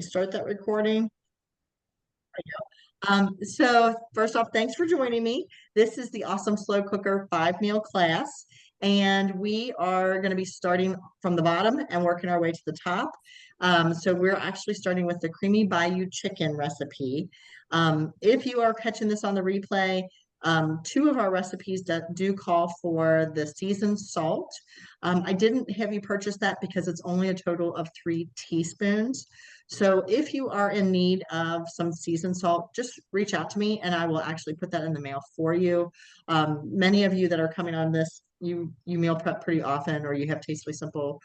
Start that recording. So first off, thanks for joining me. This is the Awesome Slow Cooker 5-meal class, and we are going to be starting from the bottom and working our way to the top. So we're actually starting with the Creamy Bayou chicken recipe. If you are catching this on the replay, two of our recipes that do call for the seasoned salt. I didn't have you purchase that because it's only a total of 3 teaspoons. So if you are in need of some seasoned salt, just reach out to me and I will actually put that in the mail for you. Many of you that are coming on this, you meal prep pretty often, or you have Tastefully Simple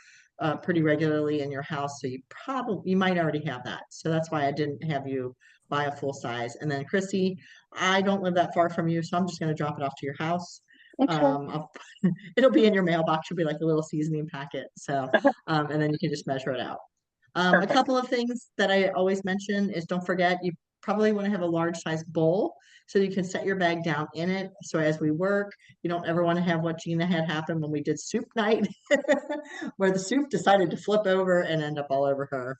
pretty regularly in your house. So you might already have that. So that's why I didn't have you buy a full size. And then Chrissy, I don't live that far from you, so I'm just going to drop it off to your house. Okay. It'll be in your mailbox. It'll be like a little seasoning packet. So, and then you can just measure it out. A Perfect. couple of things that I always mention is don't forget, you probably want to have a large size bowl so you can set your bag down in it. So as we work, you don't ever want to have what Gina had happen when we did soup night, where the soup decided to flip over and end up all over her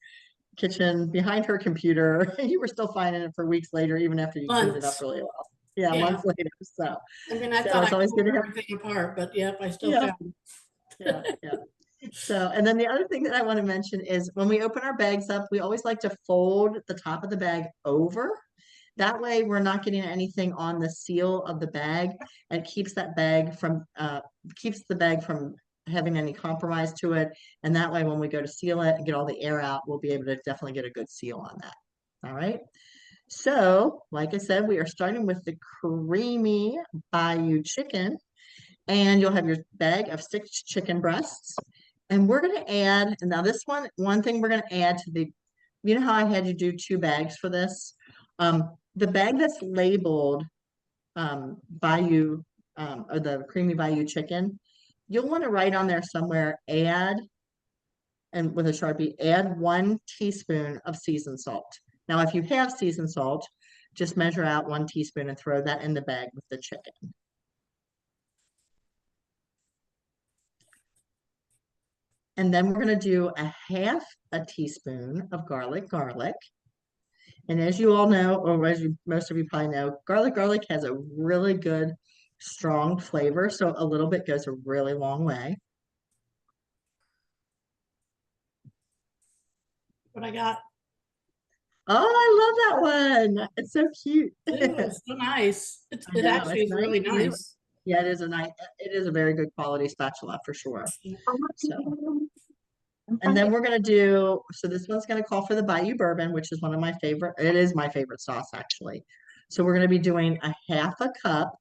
kitchen behind her computer. You were still finding it for weeks later, even after you cleaned it up Months. really well. Yeah, Yeah. months later. So, I mean, I so thought it's I always good pulled to have. everything apart, but yep, I still Yeah. found. Yeah. So, and then the other thing that I want to mention is when we open our bags up, we always like to fold the top of the bag over. That way we're not getting anything on the seal of the bag, and keeps the bag from having any compromise to it. And that way when we go to seal it and get all the air out, we'll be able to definitely get a good seal on that. All right. So, like I said, we are starting with the Creamy Bayou chicken, and you'll have your bag of 6 chicken breasts. And we're going to add, and now this one thing we're going to add to you know how I had you do 2 bags for this? The bag that's labeled Bayou, or the Creamy Bayou chicken, you'll want to write on there somewhere, and with a Sharpie, add 1 teaspoon of seasoned salt. Now, if you have seasoned salt, just measure out 1 teaspoon and throw that in the bag with the chicken. And then we're going to do a half a teaspoon of garlic. And as you all know, or most of you probably know, garlic has a really good, strong flavor. So a little bit goes a really long way. What I got. Oh, I love that one. It's so cute. Ooh, it's so nice. It I know, actually it's is really nice. nice. Yeah, it is a very good quality spatula for sure. So, and then we're going to do, so this one's going to call for the Bayou Bourbon, which is one of my favorite. It is my favorite sauce, actually. So we're going to be doing a half a cup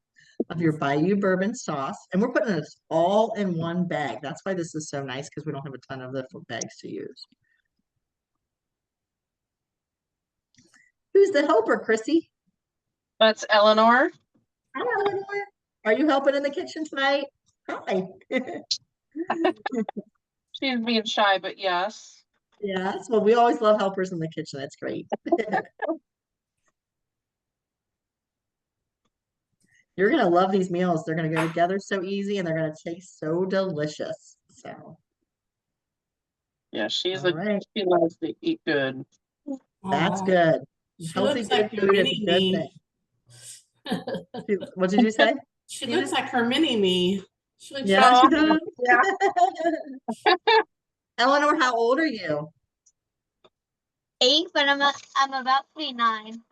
of your Bayou Bourbon sauce. And we're putting this all in one bag. That's why this is so nice, because we don't have a ton of different bags to use. Who's the helper, Chrissy? That's Eleanor. Hi, Eleanor. Are you helping in the kitchen tonight? Hi. She's being shy, but yes. Yes, well, we always love helpers in the kitchen. That's great. You're going to love these meals. They're going to go together so easy, and they're going to taste so delicious. So, Yeah, all right. she loves to eat good. That's Aw, good. she Healthy, looks good like your food is mini a good me. thing. What did you say? She looks like her mini me. She looks Yeah, she like does. Yeah. Eleanor, how old are you? 8, but I'm about to be 9.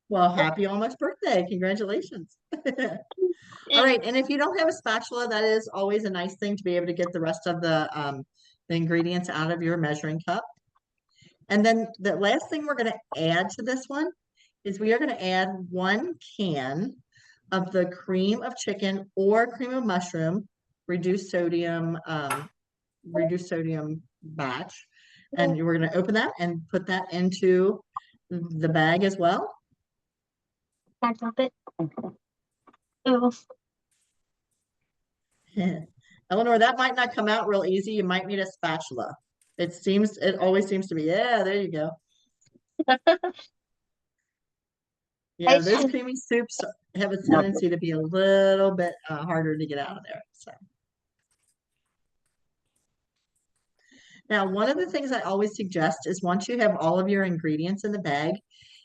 Well, happy almost birthday. Congratulations. All right, and if you don't have a spatula, that is always a nice thing to be able to get the rest of the ingredients out of your measuring cup. And then the last thing we're going to add to this one is we are going to add 1 can of the cream of chicken or cream of mushroom, reduced sodium batch. And we're going to open that and put that into the bag as well. Can I drop it? Ooh. Eleanor, that might not come out real easy. You might need a spatula. It always seems to be. Yeah, there you go. Yeah, those creamy soups have a tendency to be a little bit harder to get out of there. So, Now, one of the things I always suggest is once you have all of your ingredients in the bag,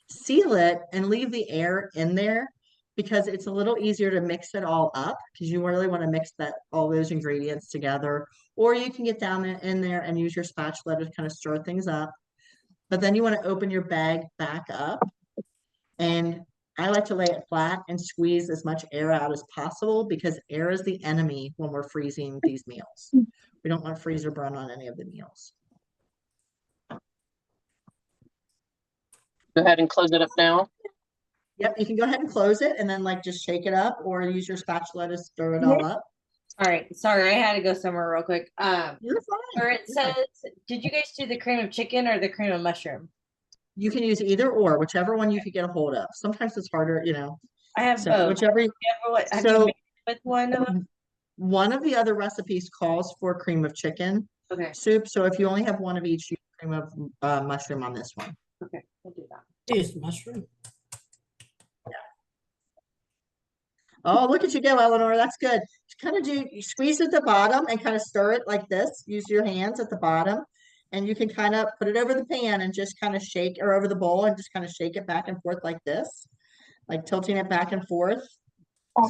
seal it and leave the air in there because it's a little easier to mix it all up because you really want to mix all those ingredients together. Or you can get down in there and use your spatula to kind of stir things up. But then you want to open your bag back up, and I like to lay it flat and squeeze as much air out as possible because air is the enemy when we're freezing these meals. We don't want freezer burn on any of the meals. Go ahead and close it up now. Yep, you can go ahead and close it and then like just shake it up or use your spatula to stir it all up. All right, sorry, I had to go somewhere real quick. You're fine. Where it Yeah. says, did you guys do the cream of chicken or the cream of mushroom? You can use either or, whichever one you could get a hold of. Sometimes it's harder, I have so both. whichever. Have you So made with one of them? one of the other recipes calls for cream of chicken Okay, soup. So if you only have one of each, use cream of mushroom on this one. okay, we'll do that. Use mushroom. Oh, look at you go, Eleanor. That's good. You squeeze at the bottom and kind of stir it like this. Use your hands at the bottom, and you can kind of put it over the pan and just kind of shake, or over the bowl and just kind of shake it back and forth like this, like tilting it back and forth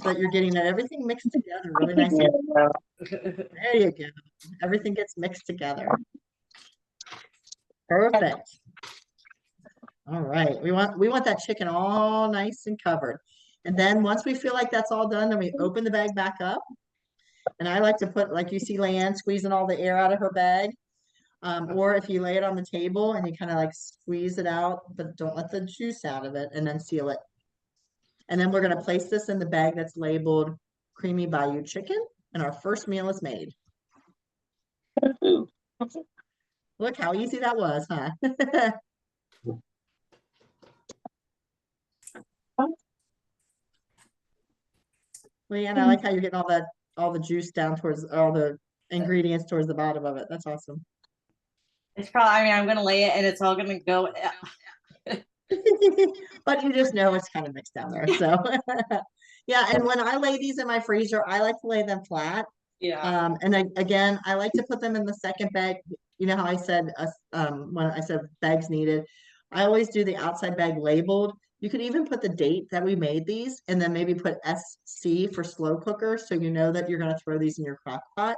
so that you're getting everything mixed together really nicely. There you go. Everything gets mixed together. Perfect. All right. We want that chicken all nice and covered. And then once we feel like that's all done, then we open the bag back up. And I like to put, like you see Leanne squeezing all the air out of her bag. Or if you lay it on the table and you kind of like squeeze it out, but don't let the juice out of it, and then seal it. And then we're going to place this in the bag that's labeled Creamy Bayou Chicken. And our first meal is made. Ooh. Look how easy that was, huh? Leanne, I like how you're getting all the juice down towards all the ingredients towards the bottom of it. That's awesome. It's probably, I mean, I'm gonna lay it and it's all gonna go. But you just know it's kind of mixed down there. So yeah, and when I lay these in my freezer, I like to lay them flat. Yeah. Again, I like to put them in the second bag. You know how I said when I said bags needed, I always do the outside bag labeled. You could even put the date that we made these and then maybe put SC for slow cooker so you know that you're going to throw these in your crock pot.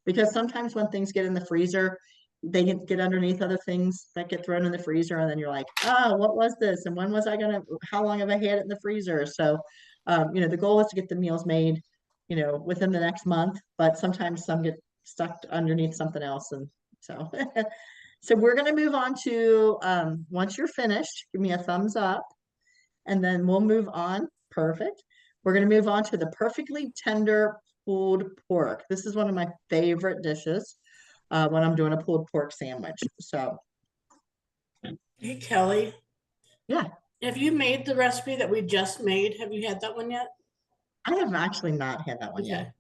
Because sometimes when things get in the freezer, they get underneath other things that get thrown in the freezer, and then you're like, oh, what was this? And when was I gonna, how long have I had it in the freezer? So, the goal is to get the meals made, within the next month, but sometimes some get stuck underneath something else. And so, so we're gonna move on to, once you're finished, give me a thumbs up, and then we'll move on. Perfect. We're gonna move on to the perfectly tender pulled pork. This is one of my favorite dishes. When I'm doing a pulled pork sandwich. So, Hey, Kelly. Yeah. Have you made the recipe that we just made? Have you had that one yet? I have actually not had that one yet, Okay,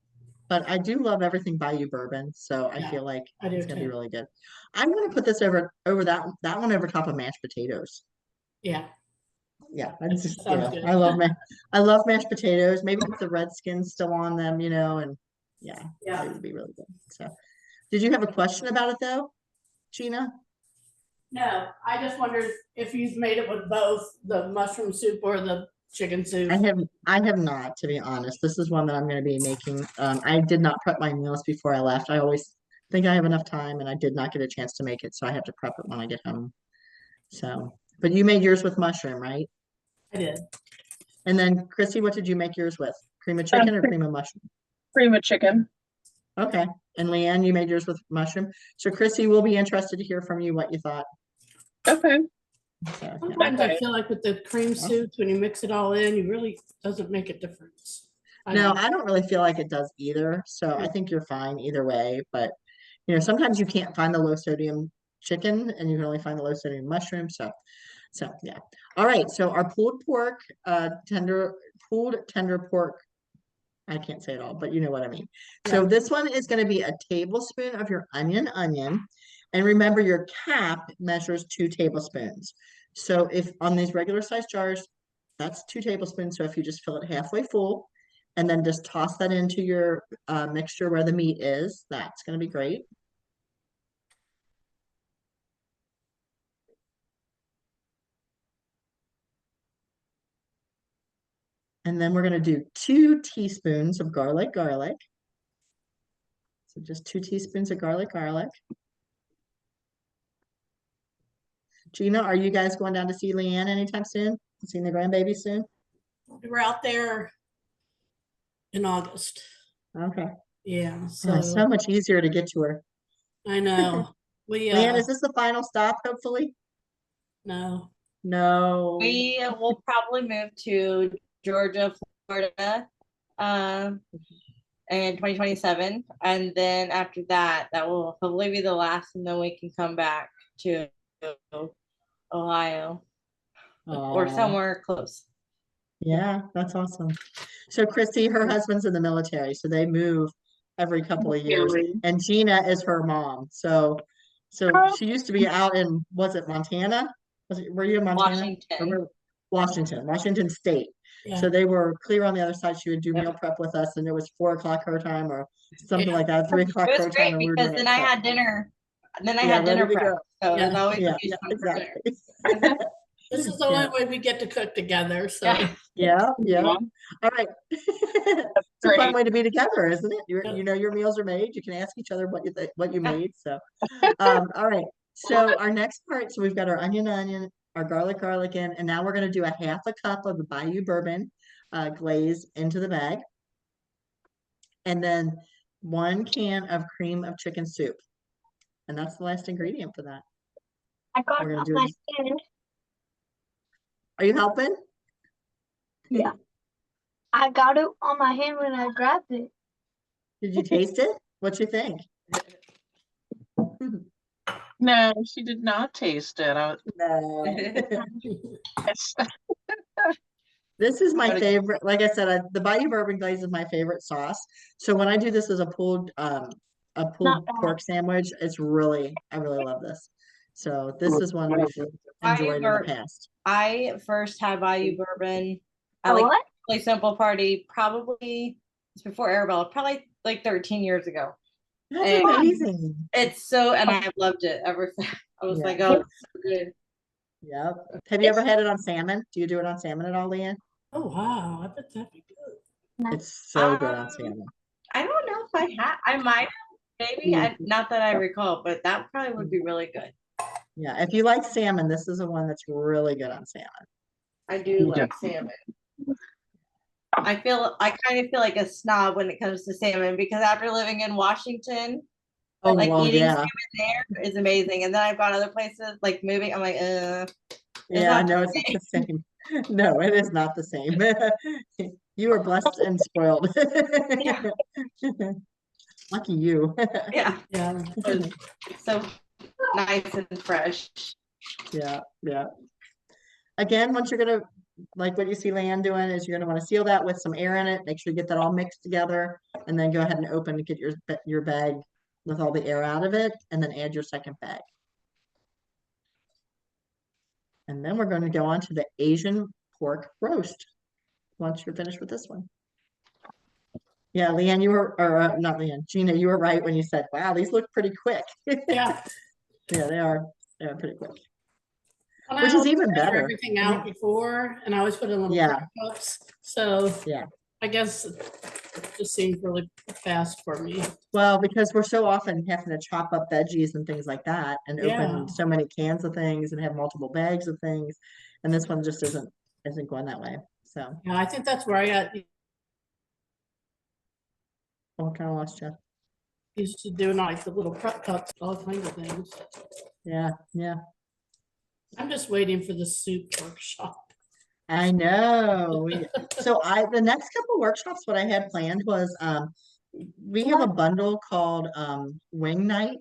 but I do love everything Bayou Bourbon, so I Yeah, feel like I do it's gonna be too. really good. I'm gonna put this over that one over top of mashed potatoes. Yeah, Yeah, that's just, sounds good. I love mashed potatoes. Maybe with the red skin still on them, and yeah, Yeah. it would be really good. So, did you have a question about it though, Gina? No, I just wondered if you've made it with both the mushroom soup or the chicken soup. I have not, to be honest. This is one that I'm going to be making. I did not prep my meals before I left. I always think I have enough time, and I did not get a chance to make it, so I have to prep it when I get home. So, but you made yours with mushroom, right? I did. And then, Chrissy, what did you make yours with? Cream of chicken or cream of mushroom? Cream of chicken. Okay. And Leanne, you made yours with mushroom. So, Chrissy, we'll be interested to hear from you what you thought. Okay. So, yeah. Sometimes I Okay. feel like with the cream soups, when you mix it all in, you really doesn't make a difference. No, I don't really feel like it does either. So I think you're fine either way. But sometimes you can't find the low sodium chicken and you can only find the low sodium mushroom. So yeah. All right. So our pulled pork, pulled tender pork. I can't say it all, but you know what I mean. So Yeah. this one is going to be a tablespoon of your onion. And remember your cap measures 2 tablespoons. So if on these regular size jars, that's 2 tablespoons. So if you just fill it halfway full and then just toss that into your mixture where the meat is, that's going to be great. And then we're gonna do 2 teaspoons of garlic. So just 2 teaspoons of garlic. Gina, are you guys going down to see Leanne anytime soon? Seeing the grandbaby soon? We're out there in August. Okay. Yeah, So so much easier to get to her. I know. We, Leanne, is this the final stop, hopefully? no, No. We will probably move to Georgia, Florida, in 2027, and then after that, that will hopefully be the last, and then we can come back to Ohio or Aw. somewhere close. Yeah, that's awesome. So Christy, her husband's in the military, so they move every couple of years. Really? And Gina is her mom. So Oh. she used to be out in, was it Montana? Were you in Montana? Or Washington. Washington State. yeah. So they were clear on the other side. She would do Yep. meal prep with us, and it was 4 o'clock her time or something Yeah. like that, 3 o'clock It her was time. great And we were because doing then it. I So, had dinner. Then I yeah, had dinner ready to prep. go. So it was Yeah. always Yeah, a yeah, fun for dinner. exactly. This is the only way we get to cook together, so. Yeah. Yeah, yeah. Yeah. All right. It's a fun Great. way to be together, isn't it? Yep. You know your meals are made. You can ask each other what you made. So, all right. So our next part, so we've got our onion, our garlic in, and now we're going to do a 1/2 cup of the Bayou Bourbon glaze into the bag, and then 1 can of cream of chicken soup, and that's the last ingredient for that. I got We're it gonna on do my this. hand. Are you helping? Yeah. I got it on my hand when I grabbed it. Did you taste it? What you think? No, she did not taste it. No. Yes. This is my Gotta- favorite. Like I said, the Bayou Bourbon Glaze is my favorite sauce. So when I do this as a pulled Not bad. pork sandwich, I really love this. So this is one we've enjoyed in the Bayou past. I first had Bayou Bourbon A at like what? Really Simple Party, probably it's before Arabella, probably like 13 years ago. That's And- amazing. It's so, and I've loved it ever since. I was Yeah. like, oh, it's so good. Yep. Have you ever had it on salmon? Do you do it on salmon at all, Leanne? Oh, wow, I bet that'd be good. It's so good on Um, salmon. I don't know if I have. I might have, maybe. Not that I recall, but that probably would be really good. Yeah, if you like salmon, this is the one that's really good on salmon. I do Yeah. like salmon. I kind of feel like a snob when it comes to salmon because after living in Washington, Oh, like well, eating yeah. salmon there is amazing. And then I've gone other places like moving. I'm like, Yeah, not no, the it's not the same. No, it is not the same. You are blessed and spoiled. Lucky you. yeah, Yeah. so nice and fresh. Yeah, yeah. Again, once you're gonna, like what you see Leanne doing, is you're gonna want to seal that with some air in it. Make sure you get that all mixed together, and then go ahead and open to get your bag with all the air out of it, and then add your second bag. And then we're going to go on to the Asian pork roast. Once you're finished with this one. Yeah, Leanne, you were, or not Leanne, Gina, you were right when you said, wow, these look pretty quick. Yeah. Yeah, they are pretty quick. And I Which is always even measure better. Everything out before, and I always put in little Yeah. cups, so. Yeah. I guess it just seems really fast for me. Well, because we're so often having to chop up veggies and things like that and Yeah. open so many cans of things and have multiple bags of things. And this one just isn't going that way. So, Yeah, I think that's where I got I kind of lost you. used to doing like the little prep cups, all kinds of things. Yeah, yeah. I'm just waiting for the soup workshop. I know. So the next couple workshops, what I had planned was, we have a bundle called, Wing Night.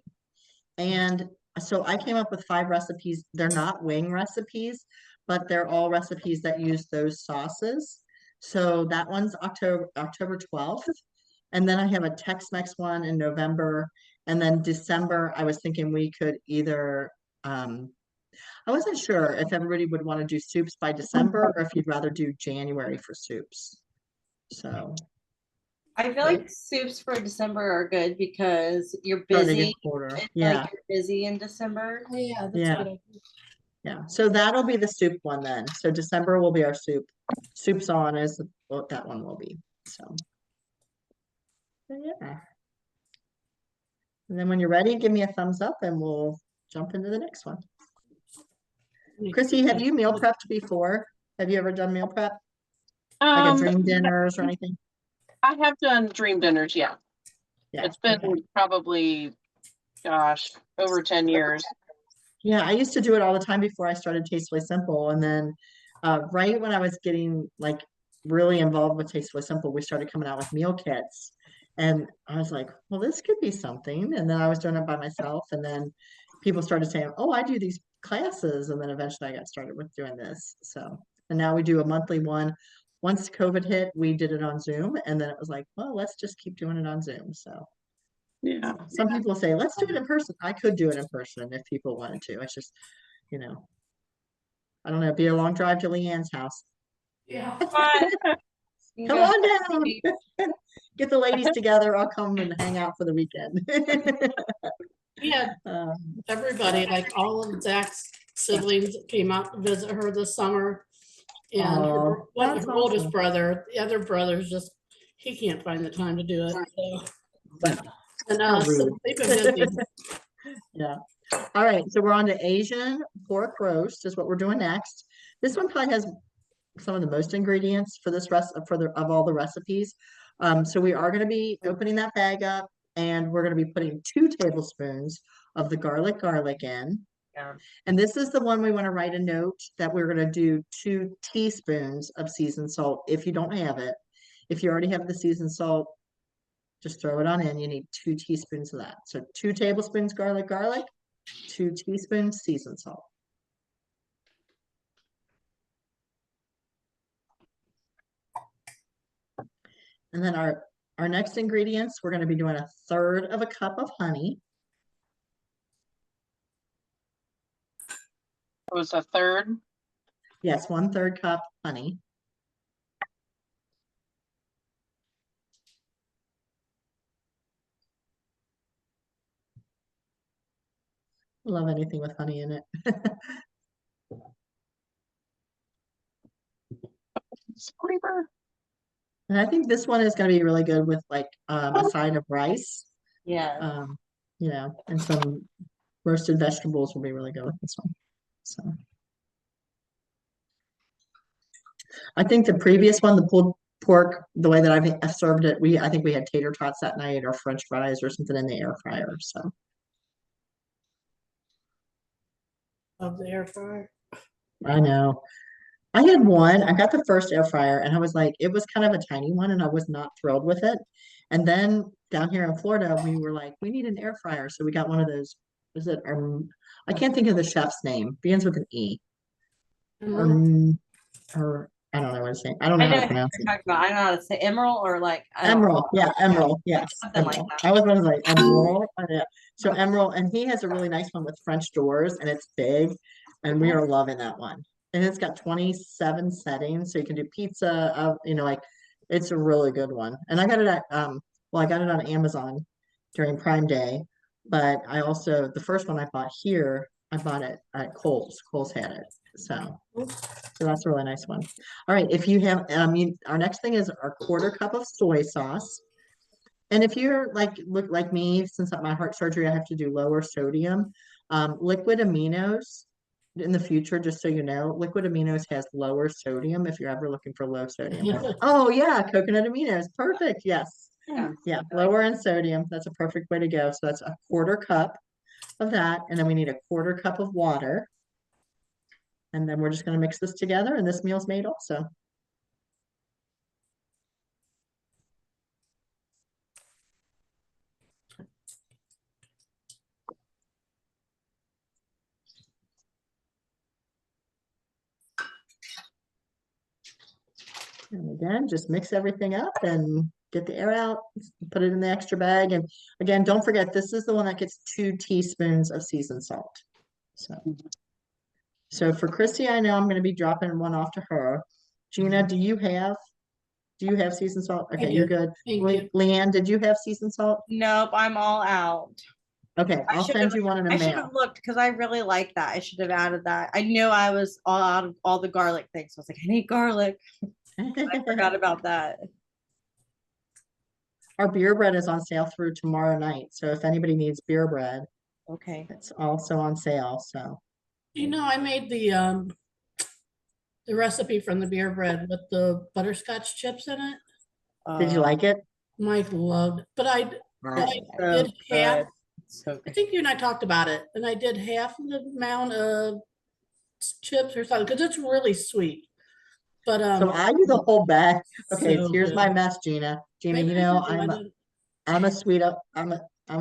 And so I came up with 5 recipes. They're not wing recipes, but they're all recipes that use those sauces. So that one's October 12th. And then I have a Tex-Mex one in November. And then December, I was thinking we could either, I wasn't sure if everybody would want to do soups by December or if you'd rather do January for soups. So I feel like soups for December are good because you're starting to get busy. colder. It's Yeah, like you're busy in December. Oh, yeah, that's Yeah. a good idea. yeah. So that'll be the soup one then. So December will be our soup. Soup's on is what that one will be, so. Yeah. And then when you're ready, give me a thumbs up and we'll jump into the next one. Chrissy, have you meal prepped before? Have you ever done meal prep? Like a dream dinners or anything? I have done dream dinners, yeah. Yeah. It's been okay. probably, gosh, over 10 years. Yeah, I used to do it all the time before I started Tastefully Simple. And then right when I was getting like really involved with Tastefully Simple, we started coming out with meal kits. And I was like, well, this could be something. And then I was doing it by myself. And then people started saying, oh, I do these classes. And then eventually I got started with doing this. So, and now we do a monthly one. Once COVID hit, we did it on Zoom. And then it was like, well, let's just keep doing it on Zoom. So Yeah. some people say, let's do it in person. I could do it in person if people wanted to. It's just, you know, I don't know, it'd be a long drive to Leanne's house. Yeah. Come on down. Get the ladies together. I'll come and hang out for the weekend. Yeah, everybody, like all of Zach's siblings came out to visit her this summer. And Oh, that's her oldest awesome. brother, the other brother's just, he can't find the time to do it. So. Well, And how so rude. they've been busy. Yeah. All right. So we're on to Asian pork roast is what we're doing next. This one probably has some of the most ingredients for this rest of all the recipes. So we are going to be opening that bag up and we're going to be putting 2 tablespoons of the garlic in. Yeah. And this is the one we want to write a note that we're going to do 2 teaspoons of seasoned salt if you don't have it. If you already have the seasoned salt, just throw it on in. You need 2 teaspoons of that. So 2 tablespoons garlic, 2 teaspoons seasoned salt. And then our next ingredients, we're going to be doing 1/3 of a cup of honey. It was a third. Yes, 1/3 cup honey. Love anything with honey in it. Flavor. And I think this one is going to be really good with like a side of rice. Yeah. You know, and some roasted vegetables will be really good with this one. So I think the previous one, the pulled pork, the way that I've served it, I think we had tater tots that night or French fries or something in the air fryer. So Of the air fryer. I know. I had one, I got the first air fryer and I was like, it was kind of a tiny one and I was not thrilled with it. And then down here in Florida, we were like, we need an air fryer. So we got one of those, is it, I can't think of the chef's name, begins with an E. Or I don't know what it's saying. I don't know I how know to who pronounce you're it. talking about. I know how to say emerald or like I don't know. Emerald, yeah, Emerald, yes. Something like Emerald. that. I was like Emerald, yeah. So Emerald, and he has a really nice one with French doors, and it's big, and we are loving that one. And it's got 27 settings, so you can do pizza. You know, like it's a really good one. And I got it at well, I got it on Amazon during Prime Day, but I also the first one I bought here, I bought it at Kohl's. Kohl's had it, so that's a really nice one. All right, if you have, our next thing is our 1/4 cup of soy sauce. And if you're look like me, since my heart surgery, I have to do lower sodium. Liquid aminos in the future, just so you know, liquid aminos has lower sodium if you're ever looking for low sodium. Oh yeah, coconut aminos, perfect. Yes, yeah, lower in sodium. That's a perfect way to go. So that's a 1/4 cup of that, and then we need a 1/4 cup of water. And then we're just going to mix this together and this meal's made also. And again, just mix everything up and get the air out, put it in the extra bag. And again, don't forget, this is the one that gets 2 teaspoons of seasoned salt. So for Christy, I know I'm going to be dropping one off to her. Gina, do you have seasoned salt? Okay, you're do. good. Thank you. Leanne, did you have seasoned salt? Nope, I'm all out. Okay, I I'll should send have- you one in the I should mail. have looked because I really like that. I should have added that. I knew I was all out of all the garlic things. So I was like, I need garlic. I forgot about that. Our beer bread is on sale through tomorrow night, so if anybody needs beer bread, Okay. it's also on sale, so. You know, I made the recipe from the beer bread with the butterscotch chips in it. Did you like it? Mike loved, but I Right. So did half, good. So I good. think you and I talked about it, and I did half the amount of chips or something, because it's really sweet. But, So I do the whole bag. Okay, so here's my good. mess, Gina. Gina, Maybe you I know, should do- I didn't- I'm a sweet, I'm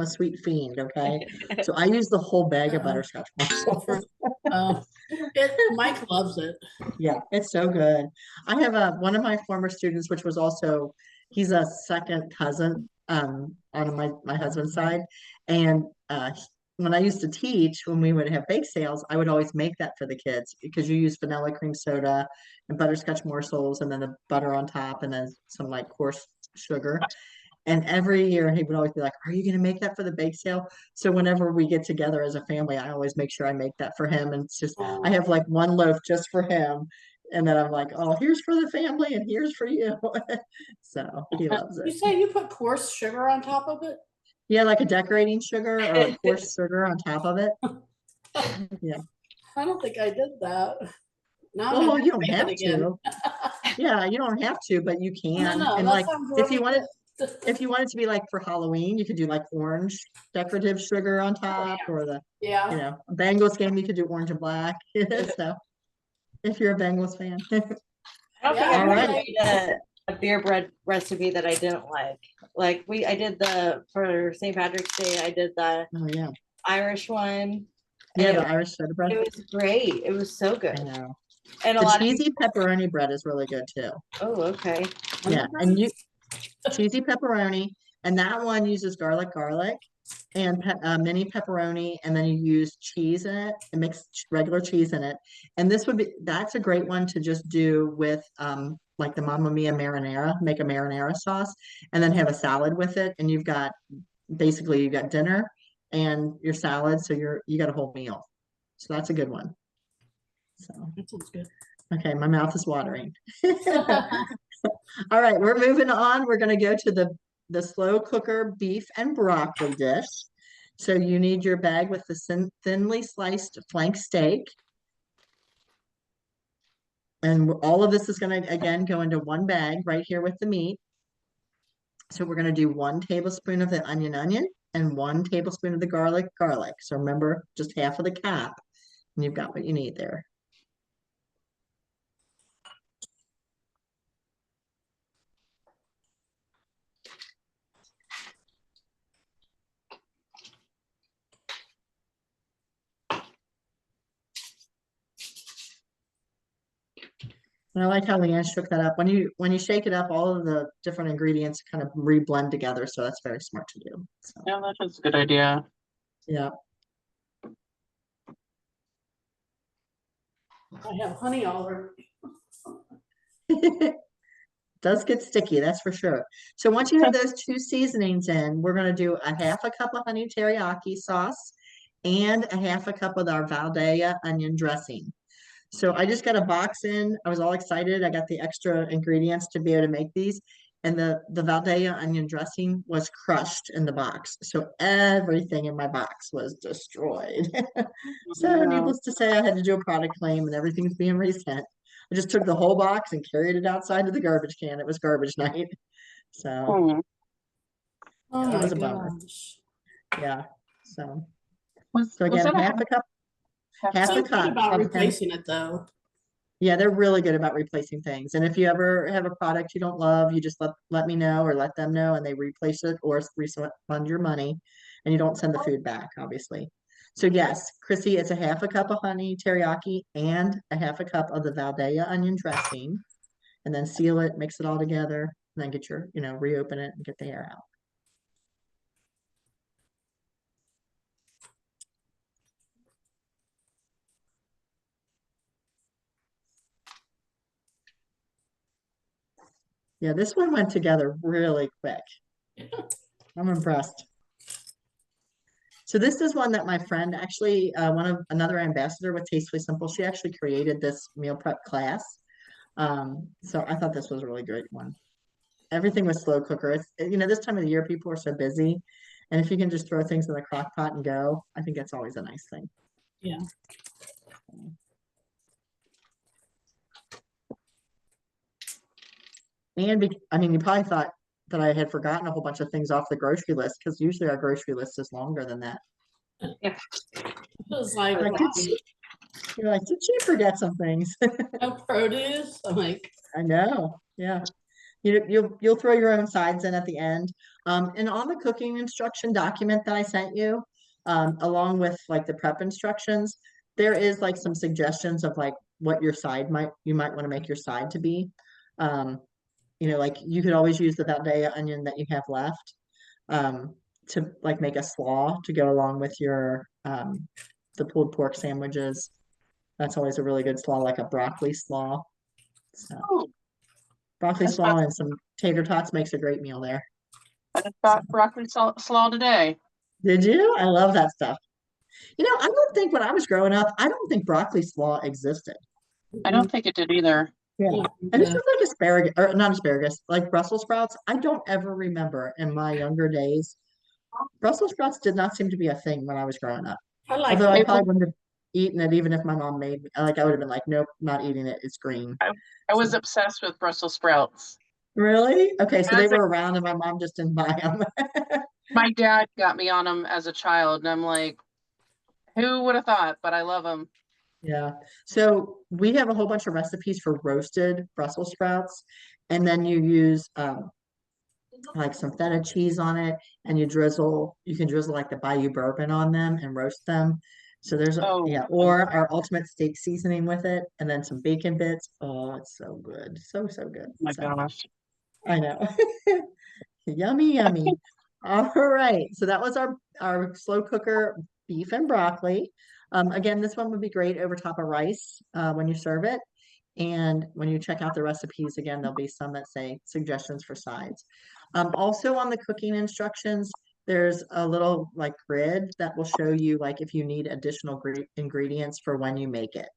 a sweet fiend, okay? So I use the whole bag of Uh-uh. butterscotch go morsels. for- Mike loves it. Yeah, it's so good. I have one of my former students, which was also, he's a second cousin on my husband's side. And when I used to teach, when we would have bake sales, I would always make that for the kids because you use vanilla cream soda and butterscotch morsels and then the butter on top and then some like coarse sugar. And every year he would always be like, "Are you going to make that for the bake sale?" So whenever we get together as a family, I always make sure I make that for him. And it's just, I have like one loaf just for him. And then I'm like, "Oh, here's for the family and here's for you." So he loves You it. say you put coarse sugar on top of it? Yeah, like a decorating sugar or a coarse sugar on top of it. Yeah. I don't think I did that. Now I'm Well, gonna you don't make it have again. to. Yeah, you don't have to, but you No, can. no, And that like, sounds if you really wanted, good. if you want it to be like for Halloween, you could do like orange decorative sugar on top or the, you Yeah, know, a Bengals game, you could do orange and black. So if you're a Bengals fan. I don't think Yeah, I've ever alright. made a beer bread recipe that I didn't like. Like I did for St. Patrick's Day, I did the Oh, yeah. Irish one. Yeah, and the Irish soda bread. it was great. It was so I good. know. And a The lot of cheesy pepperoni bread is really good too. oh, okay. Yeah, and cheesy pepperoni, and that one uses garlic and mini pepperoni, and then you use cheese in it and mix regular cheese in it. And that's a great one to just do with like the Mamma Mia marinara, make a marinara sauce, and then have a salad with it. And you've got dinner and your salad, so you got a whole meal. So that's a good one. So that sounds good. okay, my mouth is watering. All right, we're moving on. We're going to go to the slow cooker beef and broccoli dish. So you need your bag with the thinly sliced flank steak. And all of this is going to, again, go into one bag right here with the meat. So we're going to do 1 tablespoon of the onion and 1 tablespoon of the garlic. So remember, just half of the cap, and you've got what you need there. And I like how Leanne shook that up. When you shake it up, all of the different ingredients kind of re-blend together. So that's very smart to do. So, Yeah, that's a good idea. yeah. I have honey all over. Does get sticky, that's for sure. So once you have those 2 seasonings in, we're going to do a half a cup of honey teriyaki sauce and a half a cup of our Valdea onion dressing. So I just got a box in. I was all excited. I got the extra ingredients to be able to make these. And the Valdea onion dressing was crushed in the box. So everything in my box was destroyed. So needless to say, I had to do a product claim and everything's being resent. I just took the whole box and carried it outside to the garbage can. It was garbage night. So Hmm. Oh that my was a bummer. gosh. Yeah. So Was again, that half a cup. half So a good cup about of replacing it though. Yeah, they're really good about replacing things. And if you ever have a product you don't love, you just let me know or let them know and they replace it or refund your money and you don't send the food back, obviously. So yes, Chrissy, it's a half a cup of honey teriyaki and a half a cup of the Valdea onion dressing. And then seal it, mix it all together, and then get your, reopen it and get the air out. Yeah, this one went together really quick. I'm impressed. So this is one that my friend actually, another ambassador with Tastefully Simple, she actually created this meal prep class. So I thought this was a really great one. Everything was slow cooker. It's, this time of the year, people are so busy. And if you can just throw things in the crock pot and go, I think that's always a nice thing. Yeah. And you probably thought that I had forgotten a whole bunch of things off the grocery list because usually our grocery list is longer than that. It was like, Like, wow, you're like, did she forget some things? no produce. I'm like, I know. Yeah. You'll throw your own sides in at the end. And on the cooking instruction document that I sent you, along with like the prep instructions, there is like some suggestions of like what your side you might want to make your side to be. Like you could always use the Valdea onion that you have left, to like make a slaw to go along with your the pulled pork sandwiches. That's always a really good slaw, like a broccoli slaw. So. Oh, Broccoli That's slaw and some tater tots makes a great meal there. I just got broccoli slaw today. Did you? I love that stuff. I don't think when I was growing up, I don't think broccoli slaw existed. I don't think it did either. Yeah. And it's just like asparagus, or not asparagus, like Brussels sprouts. I don't ever remember in my younger days. Brussels sprouts did not seem to be a thing when I was growing up. I like Although I Maple- probably wouldn't have eaten it even if my mom made me. Like I would have been like, nope, not eating it. It's green. I was obsessed with Brussels sprouts. Really? Okay, so they As a- were around and my mom just didn't buy them. My dad got me on them as a child, and I'm like, who would have thought? But I love them. Yeah. So we have a whole bunch of recipes for roasted Brussels sprouts, and then you use like some feta cheese on it, and you can drizzle like the Bayou bourbon on them and roast them. So there's Oh. or our ultimate steak seasoning with it, and then some bacon bits. Oh, it's so good. So good. My So, gosh. I know. Yummy, yummy. All right. So that was our slow cooker beef and broccoli. Again, this one would be great over top of rice when you serve it. And when you check out the recipes, again, there'll be some that say suggestions for sides. Also on the cooking instructions, there's a little like grid that will show you like if you need additional ingredients for when you make it.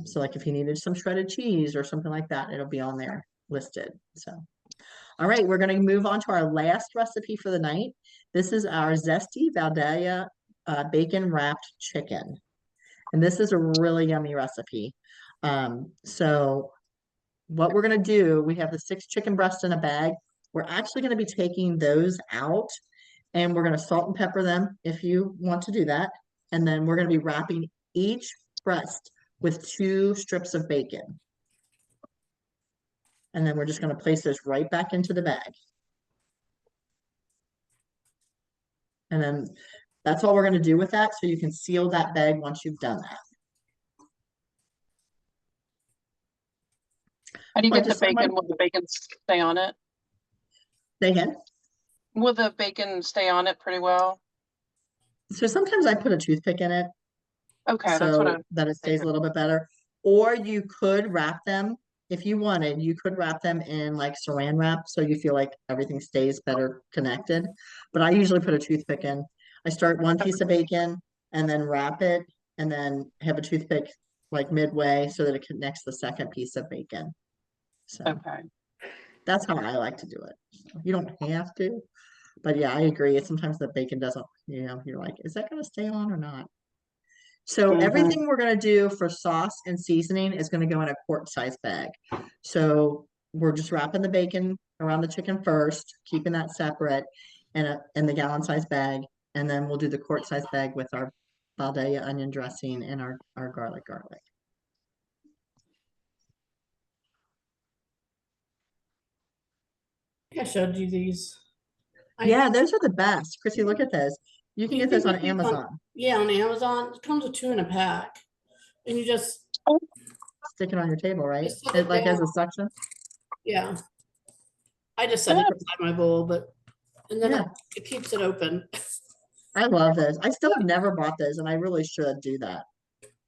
So like if you needed some shredded cheese or something like that, it'll be on there listed. So. All right, we're going to move on to our last recipe for the night. This is our zesty Valdea bacon wrapped chicken. And this is a really yummy recipe. So what we're going to do, we have the 6 chicken breasts in a bag. We're actually going to be taking those out and we're going to salt and pepper them if you want to do that. And then we're going to be wrapping each breast with 2 strips of bacon. And then we're just going to place this right back into the bag. And then that's all we're going to do with that. So you can seal that bag once you've done that. How do you Well, get the just someone- bacon? Will the bacon stay on it? Say again. Will the bacon stay on it pretty well? So sometimes I put a toothpick in it Okay, that's what so that it stays a little bit better. Or you could wrap them if you wanted. You could wrap them in like saran wrap so you feel like everything stays better connected. But I usually put a toothpick in. I start one piece of bacon and then wrap it and then have a toothpick like midway so that it connects the second piece of bacon. So Okay. that's how I like to do it. So you don't have to, but yeah, I agree. Sometimes the bacon doesn't, you're like, is that going to stay on or not? So Mhm. everything we're going to do for sauce and seasoning is going to go in a quart-size bag. So we're just wrapping the bacon around the chicken first, keeping that separate in the gallon-size bag, and then we'll do the quart-size bag with our Valdea onion dressing and our garlic. I showed you these. Yeah, those are the best. Chrissy, look at those. You can You get those can on get these on- Amazon. Yeah, on Amazon. It comes with 2 in a pack. And you just, Stick it on your table, right? Just set It it like has a down. suction. yeah. I just set it beside my bowl, and then Yeah. it keeps it open. I love those. I still have never bought those, and I really should do that.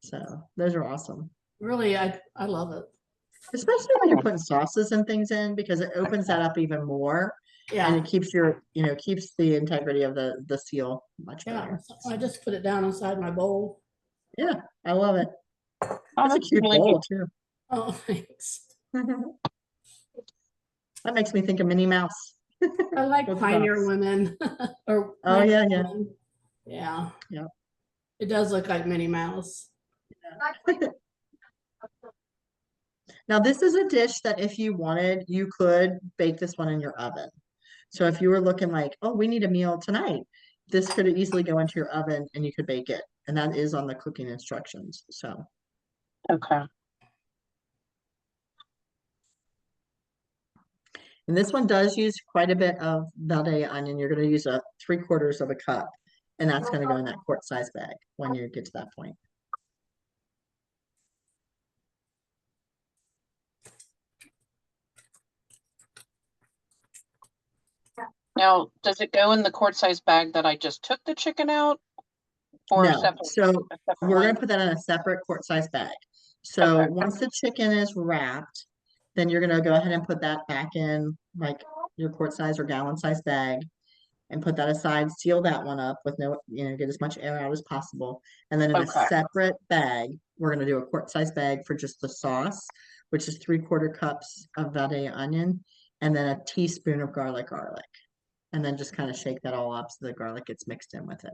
So those are awesome. Really, I love it. Especially when you're putting sauces and things in, because it opens that up even more and Yeah, it keeps keeps the integrity of the seal much yeah. better. So I just put it down inside my bowl. Yeah, I love it. Oh, That's a cute really bowl neat. too. Oh, thanks. That makes me think of Minnie Mouse. I like With the Pioneer dots. Women. Or Oh, yeah, Pioneer yeah. Women. Yeah. Yeah. It does look like Minnie Mouse. Now, this is a dish that if you wanted, you could bake this one in your oven. So if you were looking like, oh, we need a meal tonight, this could easily go into your oven and you could bake it. And that is on the cooking instructions. So, Okay. and this one does use quite a bit of Valdea onion. You're going to use 3/4 of a cup, and that's going to go in that quart size bag when you get to that point. Now, does it go in the quart size bag that I just took the chicken out? Or No, separate? so a separate we're going one? to put that in a separate quart size bag. So Okay. once the chicken is wrapped, then you're going to go ahead and put that back in like your quart size or gallon size bag and put that aside, seal that one up with no, get as much air out as possible. And then in a Okay. separate bag, we're going to do a quart size bag for just the sauce, which is 3/4 cups of Valdea onion and then a teaspoon of garlic. And then just kind of shake that all up so the garlic gets mixed in with it.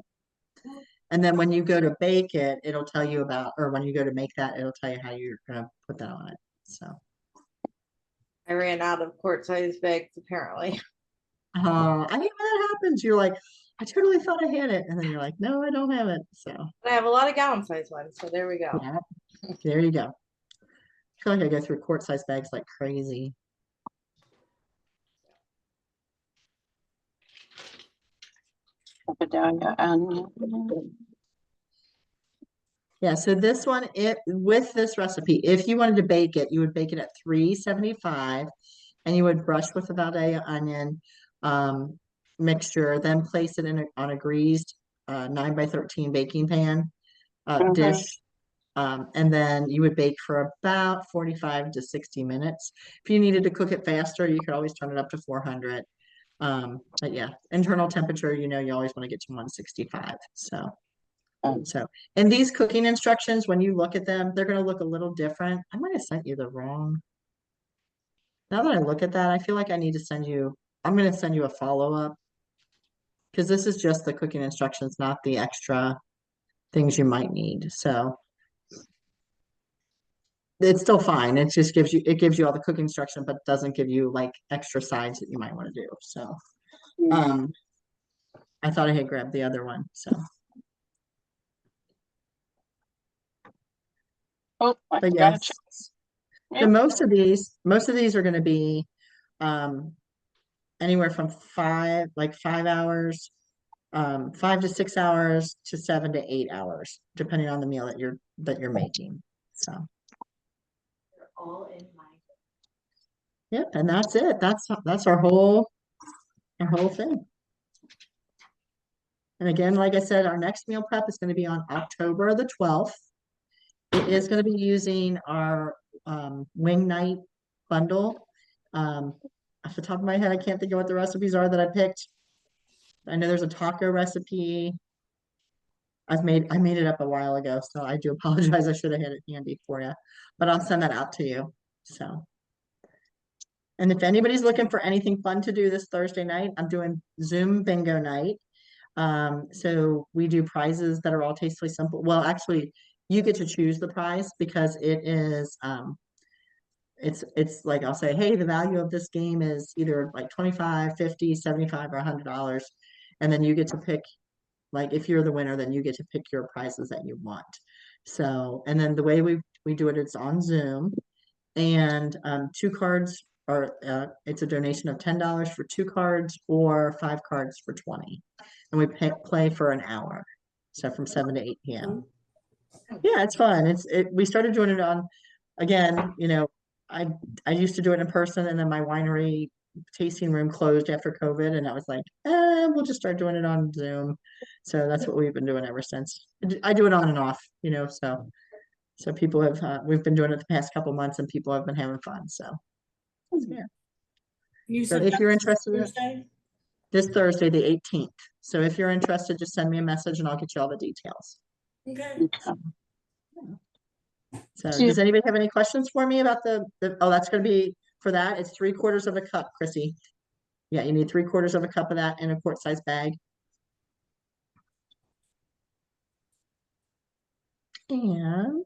And then when you go to bake it, it'll tell you about, or when you go to make that, it'll tell you how you're gonna put that on it. So, I ran out of quart size bags apparently. I hate when that happens. You're like, I totally thought I had it, and then you're like, no, I don't have it. So, But I have a lot of gallon size ones, so there we go. yeah, there you go. I feel like I go through quart size bags like crazy. Valdea onion. Yeah, so this one, with this recipe, if you wanted to bake it, you would bake it at 375 and you would brush with the Valdea onion mixture, then place it on a greased 9x13 baking pan Mhm. dish. And then you would bake for about 45 to 60 minutes. If you needed to cook it faster, you could always turn it up to 400. But yeah, internal temperature, you always want to get to 165. So, and these cooking instructions, when you look at them, they're going to look a little different. I might have sent you the wrong. Now that I look at that, I feel like I need to send you, I'm going to send you a follow-up because this is just the cooking instructions, not the extra things you might need. So it's still fine. It just gives you all the cooking instruction, but doesn't give you like extra sides that you might want to do. So, I thought I had grabbed the other one. So, Oh, I but forgot yes. to check. So Yeah. most of these are going to be anywhere from 5 hours, 5 to 6 hours to 7 to 8 hours, depending on the meal that you're making. So They're all in my. yep, and that's it. That's our whole thing. And again, like I said, our next meal prep is going to be on October the 12th. It is going to be using our wing night bundle. Off the top of my head, I can't think of what the recipes are that I picked. I know there's a taco recipe. I made it up a while ago, so I do apologize. I should have had it handy for you, but I'll send that out to you. So, and if anybody's looking for anything fun to do this Thursday night, I'm doing Zoom bingo night. So we do prizes that are all tastefully simple. Well, actually, you get to choose the prize because it is it's like I'll say, hey, the value of this game is either like 25, 50, 75, or $100. And then you get to pick, like if you're the winner, then you get to pick your prizes that you want. So, and then the way we do it, it's on Zoom, and 2 cards are it's a donation of $10 for 2 cards or 5 cards for 20. And we play for an hour. So from 7 to 8 p.m. Yeah, it's fun. We started doing it on, again, I used to do it in person, and then my winery tasting room closed after COVID, and I was like, we'll just start doing it on Zoom. So that's what we've been doing ever since. I do it on and off, so people we've been doing it the past couple months, and people have been having fun. So yeah. You So said if you're that's interested, Thursday? this Thursday, the 18th. So if you're interested, just send me a message and I'll get you all the details. Okay. So does anybody have any questions for me about oh, that's gonna be, for that, it's 3/4 of a cup, Chrissy. Yeah, you need 3/4 of a cup of that in a quart-sized bag. And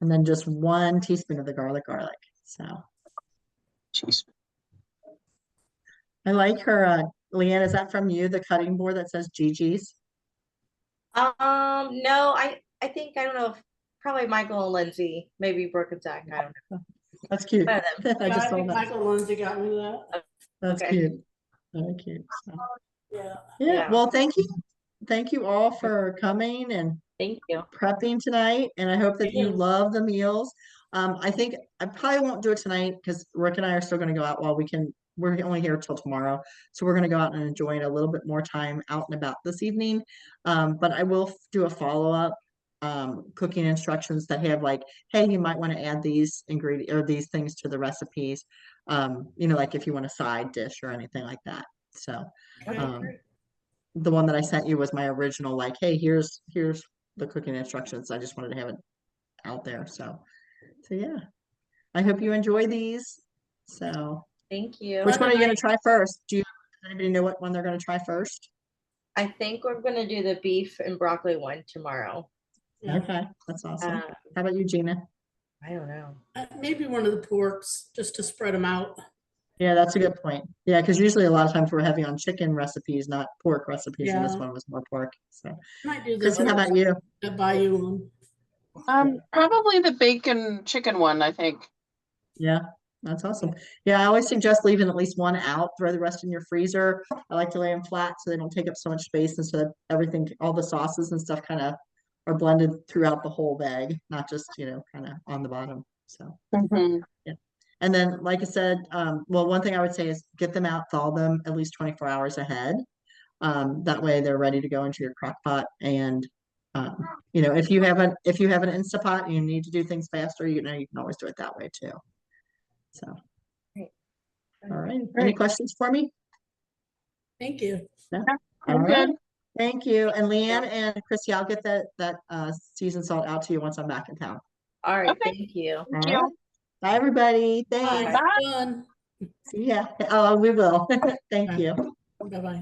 then just 1 teaspoon of the garlic. So Jeez. I like her, Leanne, is that from you, the cutting board that says Gigi's? No, I think, I don't know, if probably Michael and Lindsay, maybe Brooke and Zach, I don't know. That's cute. One of them. I Yeah, just I saw think that. Michael Lindsay got me that. That's Okay. cute. Very cute. So, Yeah. yeah, well, thank you. Thank you all for coming and Thank you. prepping tonight, and I hope that you Yes. love the meals. I think I probably won't do it tonight because Rick and I are still gonna go out while we can. We're only here till tomorrow, so we're gonna go out and enjoy it a little bit more time out and about this evening. But I will do a follow-up cooking instructions that have like, hey, you might want to add these ingredients or these things to the recipes. Like if you want a side dish or anything like that. So the one that I sent you was my original, like, hey, here's the cooking instructions. I just wanted to have it out there. So yeah, I hope you enjoy these. So Thank you. which one are you going to try first? Does anybody know what one they're going to try first? I think we're gonna do the beef and broccoli one tomorrow. Yeah. Okay, that's awesome. Uh, How about you, Gina? I don't know. Maybe one of the porks, just to spread them out. Yeah, that's a good point. Yeah, because usually a lot of times we're heavy on chicken recipes, not pork recipes, and this Yeah. one was more pork. So, Might do Chrissy, how about you? the Bayou one. Probably the bacon chicken one, I think. Yeah, that's awesome. Yeah, I always suggest leaving at least one out, throw the rest in your freezer. I like to lay them flat so they don't take up so much space, and so that everything, all the sauces and stuff kind of are blended throughout the whole bag, not just, kind of on the bottom. So, Mhm. and then, like I said, well, one thing I would say is get them out, thaw them at least 24 hours ahead. That way they're ready to go into your crock pot. And, if you have an Instapot and you need to do things faster, you can always do it that way too. So. Great. All right. Any Great. questions for me? Thank you. All I'm right. good. Thank you. And Leanne and Chrissy, I'll get that seasoned salt out to you once I'm back in town. All right, Okay. thank you. All Thank you. right. Bye, everybody. Bye. Thanks. Bye. Done. See ya. Oh, we will. Thank Bye. you. Bye-bye.